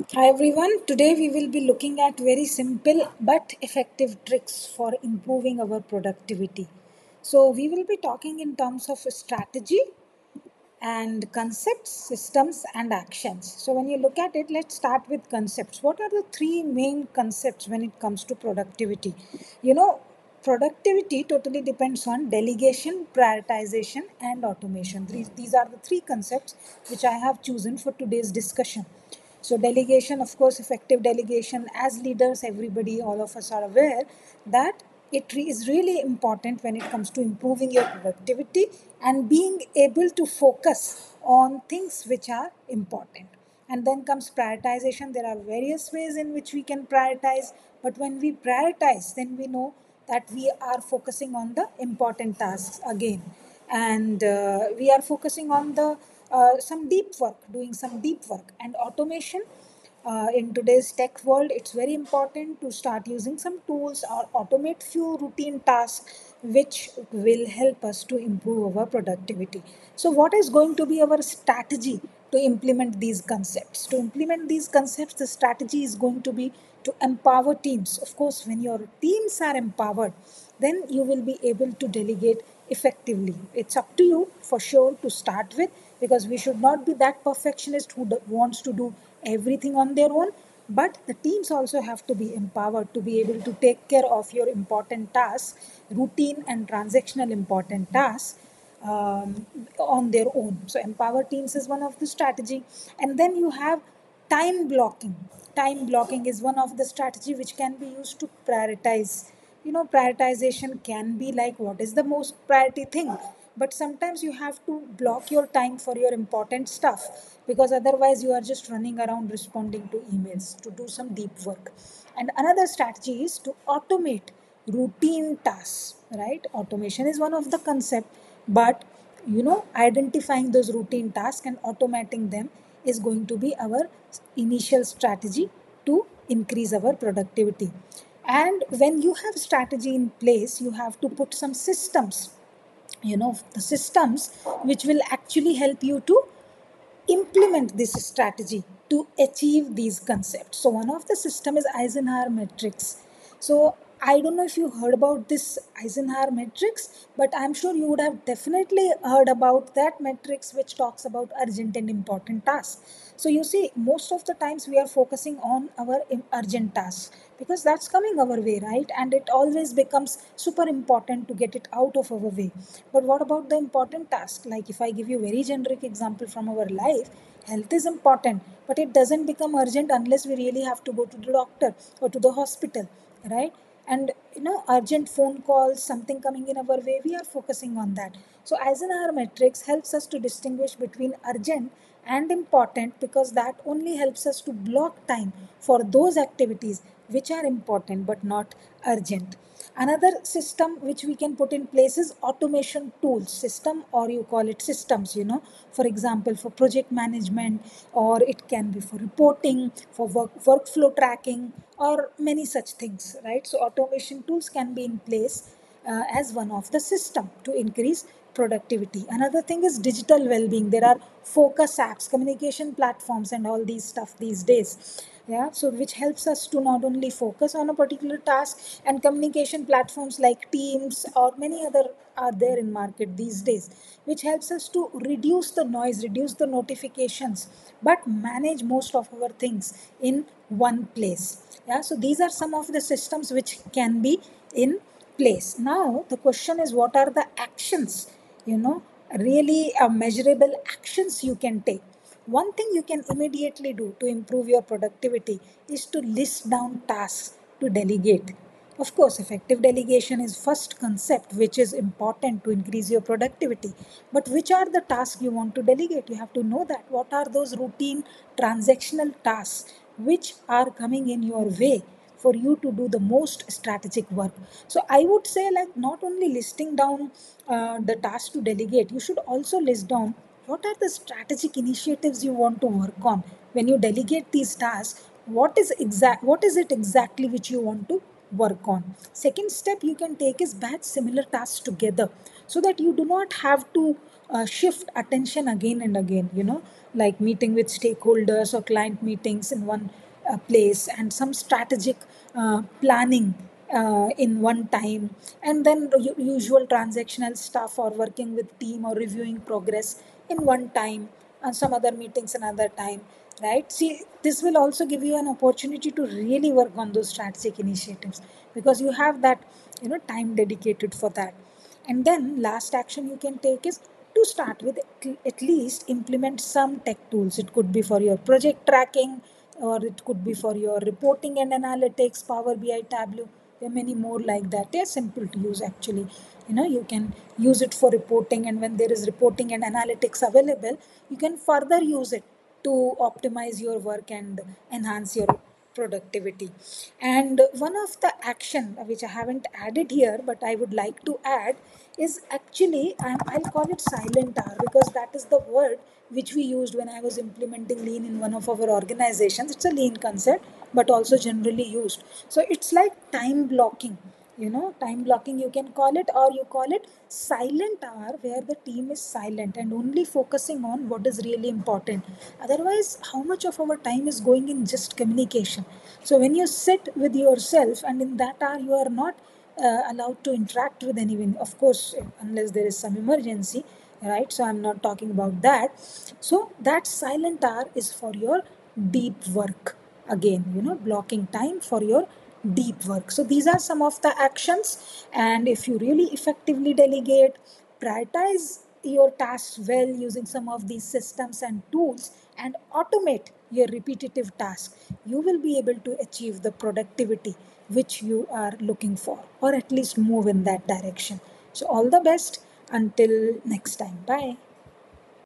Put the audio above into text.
Hi everyone, today we will be looking at very simple but effective tricks for improving our productivity. So, we will be talking in terms of strategy and concepts, systems, and actions. So, when you look at it, let's start with concepts. What are the three main concepts when it comes to productivity? You know, productivity totally depends on delegation, prioritization, and automation. These are the three concepts which I have chosen for today's discussion. So, delegation, of course, effective delegation, as leaders, everybody, all of us are aware that is really important when it comes to improving your productivity and being able to focus on things which are important. And then comes prioritization. There are various ways in which we can prioritize, but when we prioritize, then we know that we are focusing on the important tasks again, and we are focusing on the some deep work, doing some deep work. And automation, in today's tech world, it's very important to start using some tools or automate few routine tasks which will help us to improve our productivity. So what is going to be our strategy to implement these concepts? To implement these concepts, the strategy is going to be to empower teams. Of course, when your teams are empowered, then you will be able to delegate effectively. It's up to you for sure to start with, because we should not be that perfectionist who wants to do everything on their own. But the teams also have to be empowered to be able to take care of your important tasks, routine and transactional important tasks, on their own. So empower teams is one of the strategy. And then you have time blocking. Time blocking is one of the strategy which can be used to prioritize. Prioritization can be like what is the most priority thing, but sometimes you have to block your time for your important stuff, because otherwise you are just running around responding to emails to do some deep work. And another strategy is to automate routine tasks, right? Automation is one of the concept, but identifying those routine tasks and automating them is going to be our initial strategy to increase our productivity. And when you have strategy in place, you have to put some systems, the systems which will actually help you to implement this strategy to achieve these concepts. So one of the system is Eisenhower matrix. So I don't know if you heard about this Eisenhower matrix, but I'm sure you would have definitely heard about that matrix which talks about urgent and important tasks. So you see, most of the times we are focusing on our urgent tasks because that's coming our way, right? And it always becomes super important to get it out of our way. But what about the important task? Like if I give you very generic example from our life, health is important, but it doesn't become urgent unless we really have to go to the doctor or to the hospital, right? And urgent phone calls, something coming in our way, we are focusing on that. So Eisenhower matrix helps us to distinguish between urgent and important, because that only helps us to block time for those activities which are important but not urgent. Another system which we can put in place is automation tools system, or you call it systems, for example, for project management, or it can be for reporting, for workflow tracking, or many such things, right? So automation tools can be in place as one of the system to increase productivity. Another thing is digital well-being. There are focus apps, communication platforms, and all these stuff these days. Yeah, so which helps us to not only focus on a particular task, and communication platforms like Teams or many other are there in market these days, which helps us to reduce the noise, reduce the notifications, but manage most of our things in one place. Yeah, so these are some of the systems which can be in place. Now the question is, what are the actions, really measurable actions you can take? One thing you can immediately do to improve your productivity is to list down tasks to delegate. Of course, effective delegation is first concept which is important to increase your productivity. But which are the tasks you want to delegate? You have to know that. What are those routine transactional tasks which are coming in your way for you to do the most strategic work? So I would say, like, not only listing down the task to delegate, you should also list down what are the strategic initiatives you want to work on. When you delegate these tasks, what is it exactly which you want to work on? Second step you can take is batch similar tasks together, so that you do not have to shift attention again and again, like meeting with stakeholders or client meetings in one place, and some strategic planning in one time, and then the usual transactional stuff or working with team or reviewing progress in one time, and some other meetings another time, right? See, this will also give you an opportunity to really work on those strategic initiatives, because you have that time dedicated for that. And then last action you can take is to start with at least implement some tech tools. It could be for your project tracking, or it could be for your reporting and analytics, Power BI, Tableau. There are many more like that. They're simple to use actually. You can use it for reporting, and when there is reporting and analytics available, you can further use it to optimize your work and enhance your productivity. And one of the action which I haven't added here but I would like to add is actually, I'll call it silent hour, because that is the word which we used when I was implementing lean in one of our organizations. It's a lean concept but also generally used. So it's like time blocking. Time blocking you can call it, or you call it silent hour, where the team is silent and only focusing on what is really important. Otherwise, how much of our time is going in just communication? So when you sit with yourself, and in that hour you are not allowed to interact with anyone, of course, unless there is some emergency, right? So I'm not talking about that. So that silent hour is for your deep work. Again, blocking time for your deep work. So these are some of the actions, and if you really effectively delegate, prioritize your tasks well using some of these systems and tools, and automate your repetitive tasks, you will be able to achieve the productivity which you are looking for, or at least move in that direction. So all the best until next time. Bye.